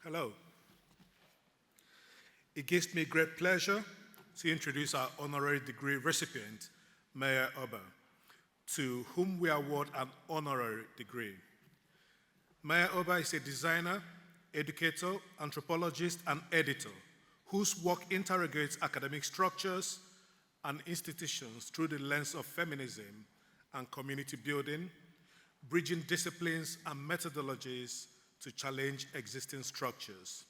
Hello. It gives me great pleasure to introduce our honorary degree recipient, Mayor Ober, to whom we award an honorary degree. Mayor Ober is a designer, educator, anthropologist, and editor whose work interrogates academic structures and institutions through the lens of feminism and community building, bridging disciplines and methodologies to challenge existing structures.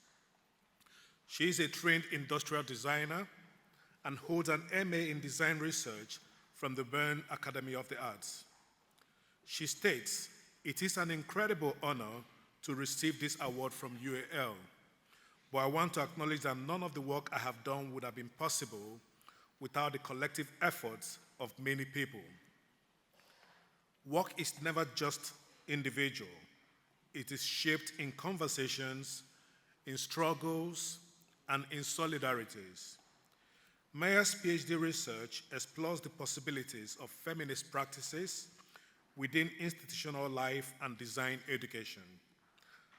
She is a trained industrial designer and holds an MA in design research from the Bern Academy of the Arts. She states, "It is an incredible honor to receive this award from UAL, but I want to acknowledge that none of the work I have done would have been possible without the collective efforts of many people. Work is never just individual. It is shaped in conversations, in struggles, and in solidarities." Mayer's PhD research explores the possibilities of feminist practices within institutional life and design education.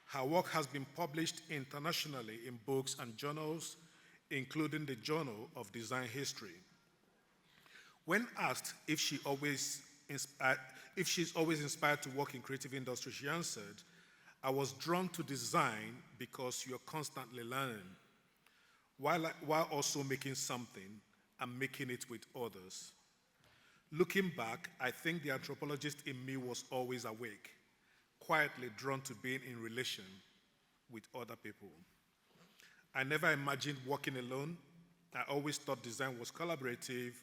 Her work has been published internationally in books and journals, including the Journal of Design History. When asked if she's always inspired to work in creative industry, she answered, "I was drawn to design because you're constantly learning, while also making something and making it with others. Looking back, I think the anthropologist in me was always awake, quietly drawn to being in relation with other people. I never imagined working alone. I always thought design was collaborative,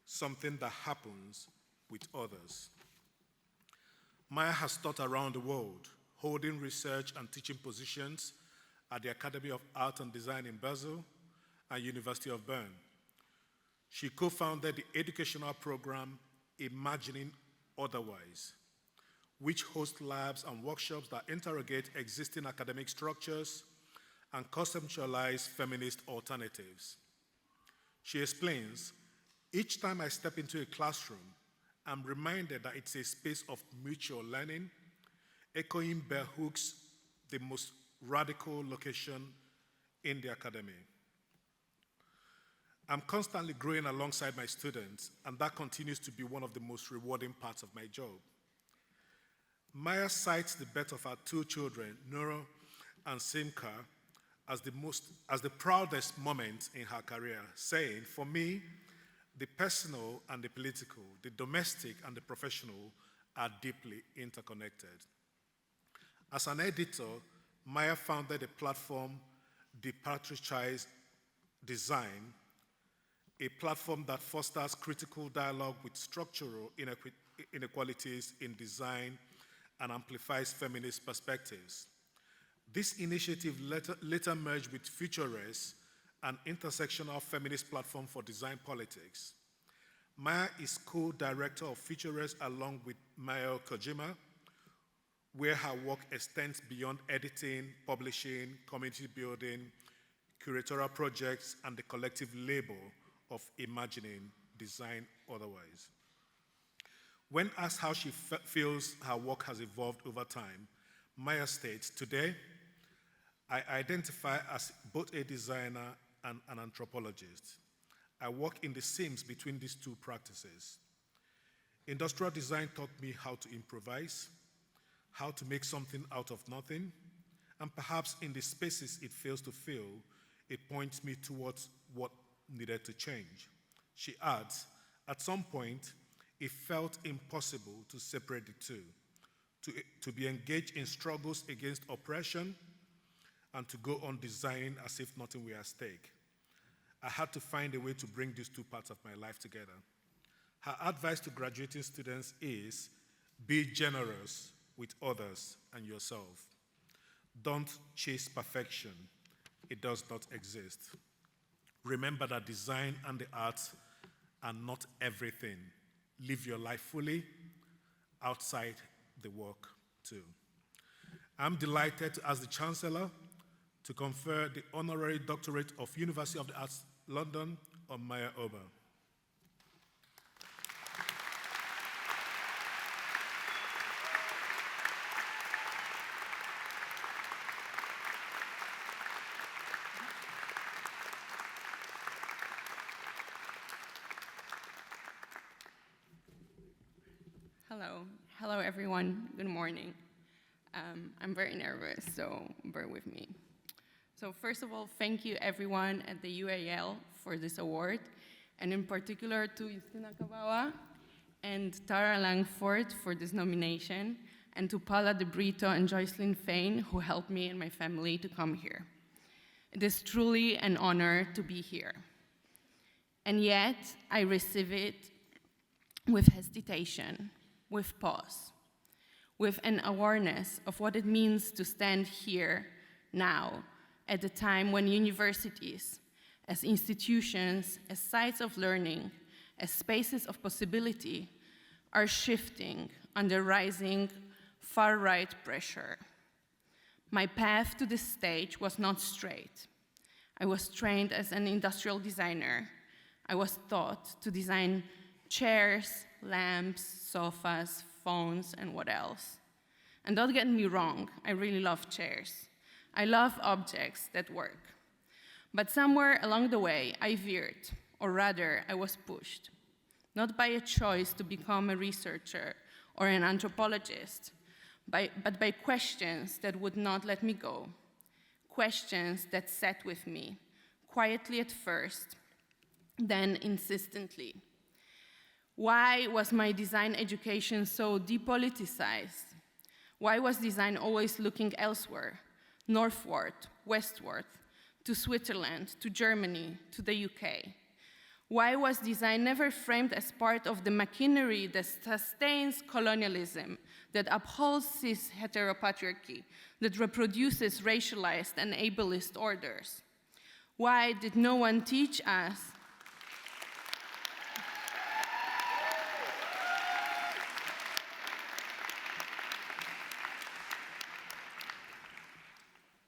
something that happens with others." Maya has taught around the world, holding research and teaching positions at the Academy of Art and Design in Basel and University of Bern. She co-founded the educational program Imagining Otherwise, which hosts labs and workshops that interrogate existing academic structures and conceptualize feminist alternatives. She explains, "Each time I step into a classroom, I'm reminded that it's a space of mutual learning, echoing bell hooks, the most radical location in the academy. I'm constantly growing alongside my students, and that continues to be one of the most rewarding parts of my job." Maya cites the birth of her two children, Nora and Simka, as the proudest moment in her career, saying, "For me, the personal and the political, the domestic and the professional are deeply interconnected." As an editor, Maya founded a platform, Depatriarchized Design, a platform that fosters critical dialogue with structural inequalities in design and amplifies feminist perspectives. This initiative later merged with Futurist, an intersectional feminist platform for design politics. Maya is co-director of Futurist along with Mayo Kojima, where her work extends beyond editing, publishing, community building, curatorial projects, and the collective labor of imagining design otherwise. When asked how she feels her work has evolved over time, Maya states, "Today, I identify as both a designer and an anthropologist. I work in the seams between these two practices. Industrial design taught me how to improvise, how to make something out of nothing, and perhaps in the spaces it fails to fill, it points me towards what needed to change." She adds, "At some point, it felt impossible to separate the two, to be engaged in struggles against oppression and to go on designing as if nothing were at stake. I had to find a way to bring these two parts of my life together." Her advice to graduating students is, "Be generous with others and yourself. Don't chase perfection. It does not exist. Remember that design and the arts are not everything. Live your life fully outside the work too." I'm delighted as the Chancellor to confer the Honorary Doctorate of University of the Arts, London on Maya Ober. Hello everyone, good morning. I'm very nervous, so bear with me. So first of all, thank you everyone at the UAL for this award, and in particular to Justina Kabawa and Tara Langford for this nomination, and to Paula De Brito and Joycelyn Fain, who helped me and my family to come here. It is truly an honor to be here. And yet, I receive it with hesitation, with pause, with an awareness of what it means to stand here now at a time when universities, as institutions, as sites of learning, as spaces of possibility, are shifting under rising far-right pressure. My path to this stage was not straight. I was trained as an industrial designer. I was taught to design chairs, lamps, sofas, phones, and what else. And don't get me wrong, I really love chairs. I love objects that work. But somewhere along the way, I veered, or rather, I was pushed. Not by a choice to become a researcher or an anthropologist, but by questions that would not let me go. Questions that sat with me, quietly at first, then insistently. Why was my design education so depoliticized? Why was design always looking elsewhere, northward, westward, to Switzerland, to Germany, to the UK? Why was design never framed as part of the machinery that sustains colonialism, that upholds cis heteropatriarchy, that reproduces racialized and ableist orders? Why did no one teach us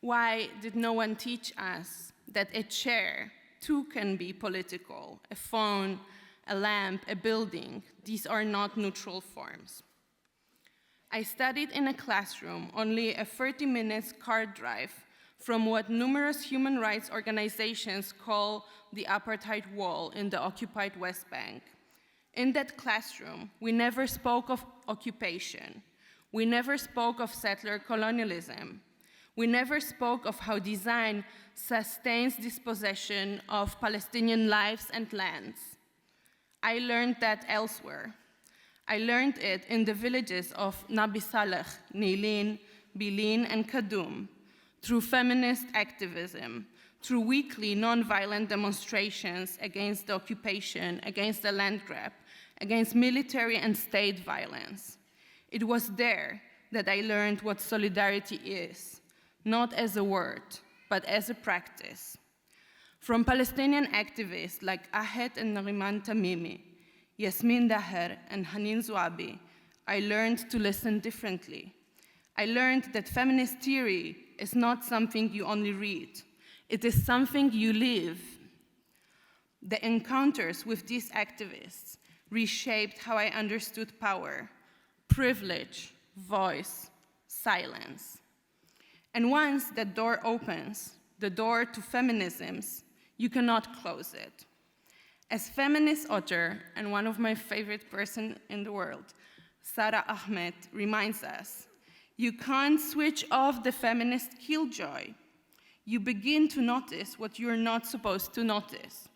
Why did no one teach us that a chair too can be political, a phone, a lamp, a building? These are not neutral forms. I studied in a classroom only a 30-minute car drive from what numerous human rights organizations call the apartheid wall in the occupied West Bank. In that classroom, we never spoke of occupation. We never spoke of settler colonialism. We never spoke of how design sustains dispossession of Palestinian lives and lands. I learned that elsewhere. I learned it in the villages of Nabi Saleh, Nilin, Bilin, and Kadum, through feminist activism, through weekly nonviolent demonstrations against the occupation, against the land grab, against military and state violence. It was there that I learned what solidarity is, not as a word, but as a practice. From Palestinian activists like Ahed and Nariman Tamimi, Yasmin Daher, and Hanin Zouabi, I learned to listen differently. I learned that feminist theory is not something you only read. It is something you live. The encounters with these activists reshaped how I understood power, privilege, voice, silence. And once that door opens, the door to feminisms, you cannot close it. As feminist author and one of my favorite person in the world, Sara Ahmed reminds us, you can't switch off the feminist killjoy. You begin to notice what you're not supposed to notice.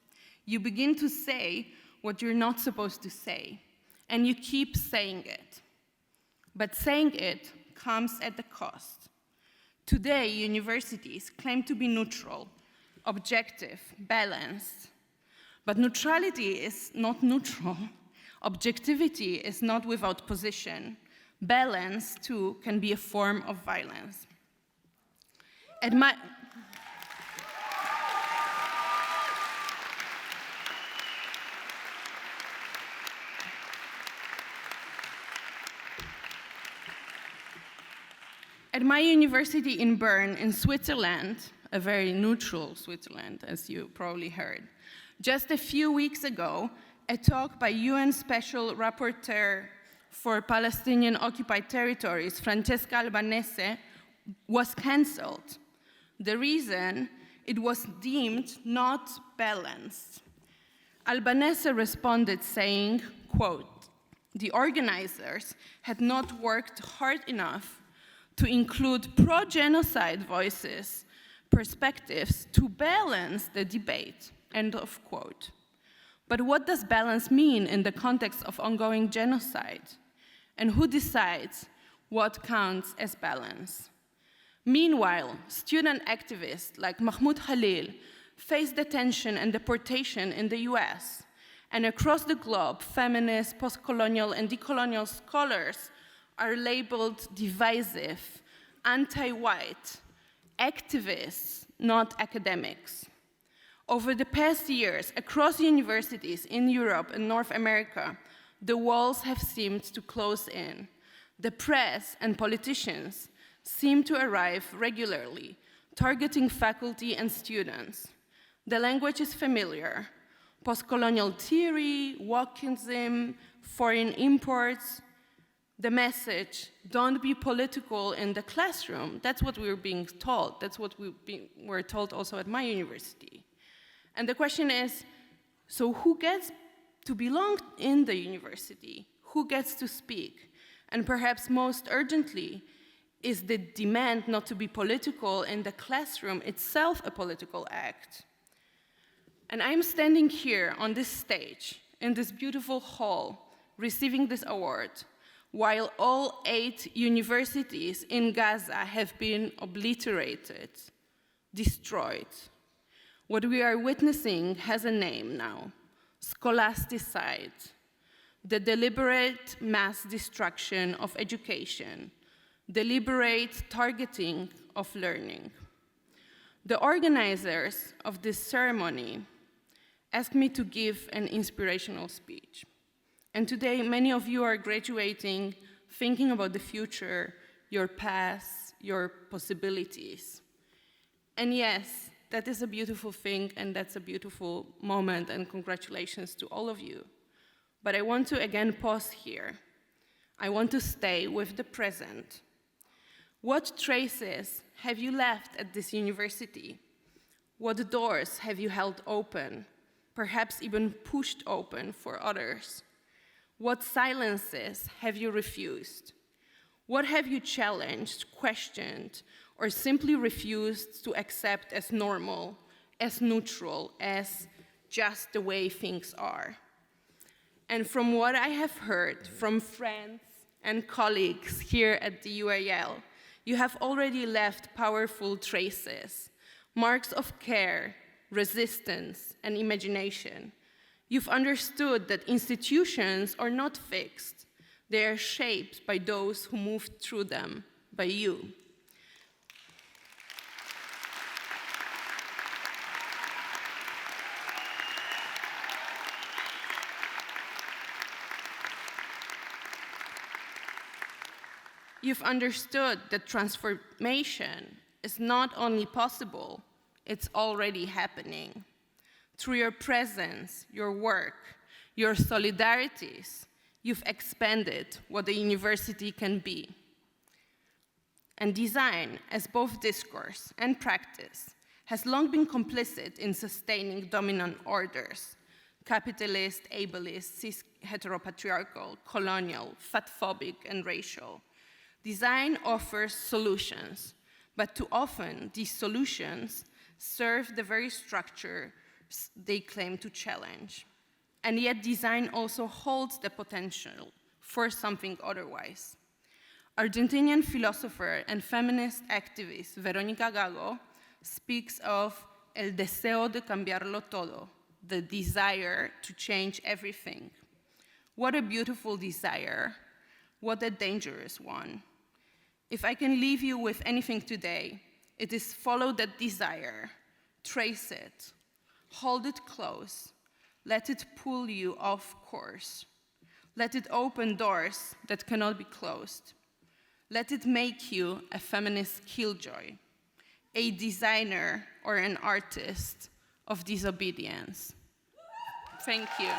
You begin to say what you're not supposed to say, and you keep saying it. But saying it comes at a cost. Today, universities claim to be neutral, objective, balanced. But neutrality is not neutral. Objectivity is not without position. Balance, too, can be a form of violence. At my university in Bern, in Switzerland, a very neutral Switzerland, as you probably heard, just a few weeks ago, a talk by UN Special Rapporteur for Palestinian occupied territories, Francesca Albanese, was canceled. The reason, it was deemed not balanced. Albanese responded saying, quote, The organizers had not worked hard enough to include pro-genocide voices, perspectives to balance the debate, end of quote. But what does balance mean in the context of ongoing genocide? And who decides what counts as balance? Meanwhile, student activists like Mahmoud Khalil face detention and deportation in the US. And across the globe, feminists, post-colonial and decolonial scholars are labeled divisive, anti-white, activists, not academics. Over the past years, across universities in Europe and North America, the walls have seemed to close in. The press and politicians seem to arrive regularly, targeting faculty and students. The language is familiar. Post-colonial theory, wokeism, foreign imports. The message, don't be political in the classroom. That's what we were being told. That's what we were told also at my university. And the question is, so who gets to belong in the university? Who gets to speak? And perhaps most urgently, is the demand not to be political in the classroom itself a political act? And I'm standing here on this stage, in this beautiful hall, receiving this award, while all 8 universities in Gaza have been obliterated, destroyed. What we are witnessing has a name now: scholasticide, the deliberate mass destruction of education, deliberate targeting of learning. The organizers of this ceremony asked me to give an inspirational speech. And today, many of you are graduating, thinking about the future, your past, your possibilities. And yes, that is a beautiful thing, and that's a beautiful moment, and congratulations to all of you. But I want to again pause here. I want to stay with the present. What traces have you left at this university? What doors have you held open, perhaps even pushed open for others? What silences have you refused? What have you challenged, questioned, or simply refused to accept as normal, as neutral, as just the way things are? And from what I have heard from friends and colleagues here at the UAL, you have already left powerful traces, marks of care, resistance, and imagination. You've understood that institutions are not fixed. They are shaped by those who moved through them, by you. You've understood that transformation is not only possible, it's already happening. Through your presence, your work, your solidarities, you've expanded what the university can be. And design, as both discourse and practice, has long been complicit in sustaining dominant orders: capitalist, ableist, cis heteropatriarchal, colonial, fatphobic, and racial. Design offers solutions, but too often these solutions serve the very structure they claim to challenge. And yet design also holds the potential for something otherwise. Argentinian philosopher and feminist activist Verónica Gago speaks of el deseo de cambiarlo todo, the desire to change everything. What a beautiful desire, what a dangerous one. If I can leave you with anything today, it is follow that desire, trace it, hold it close, let it pull you off course. Let it open doors that cannot be closed. Let it make you a feminist killjoy, a designer or an artist of disobedience. Thank you.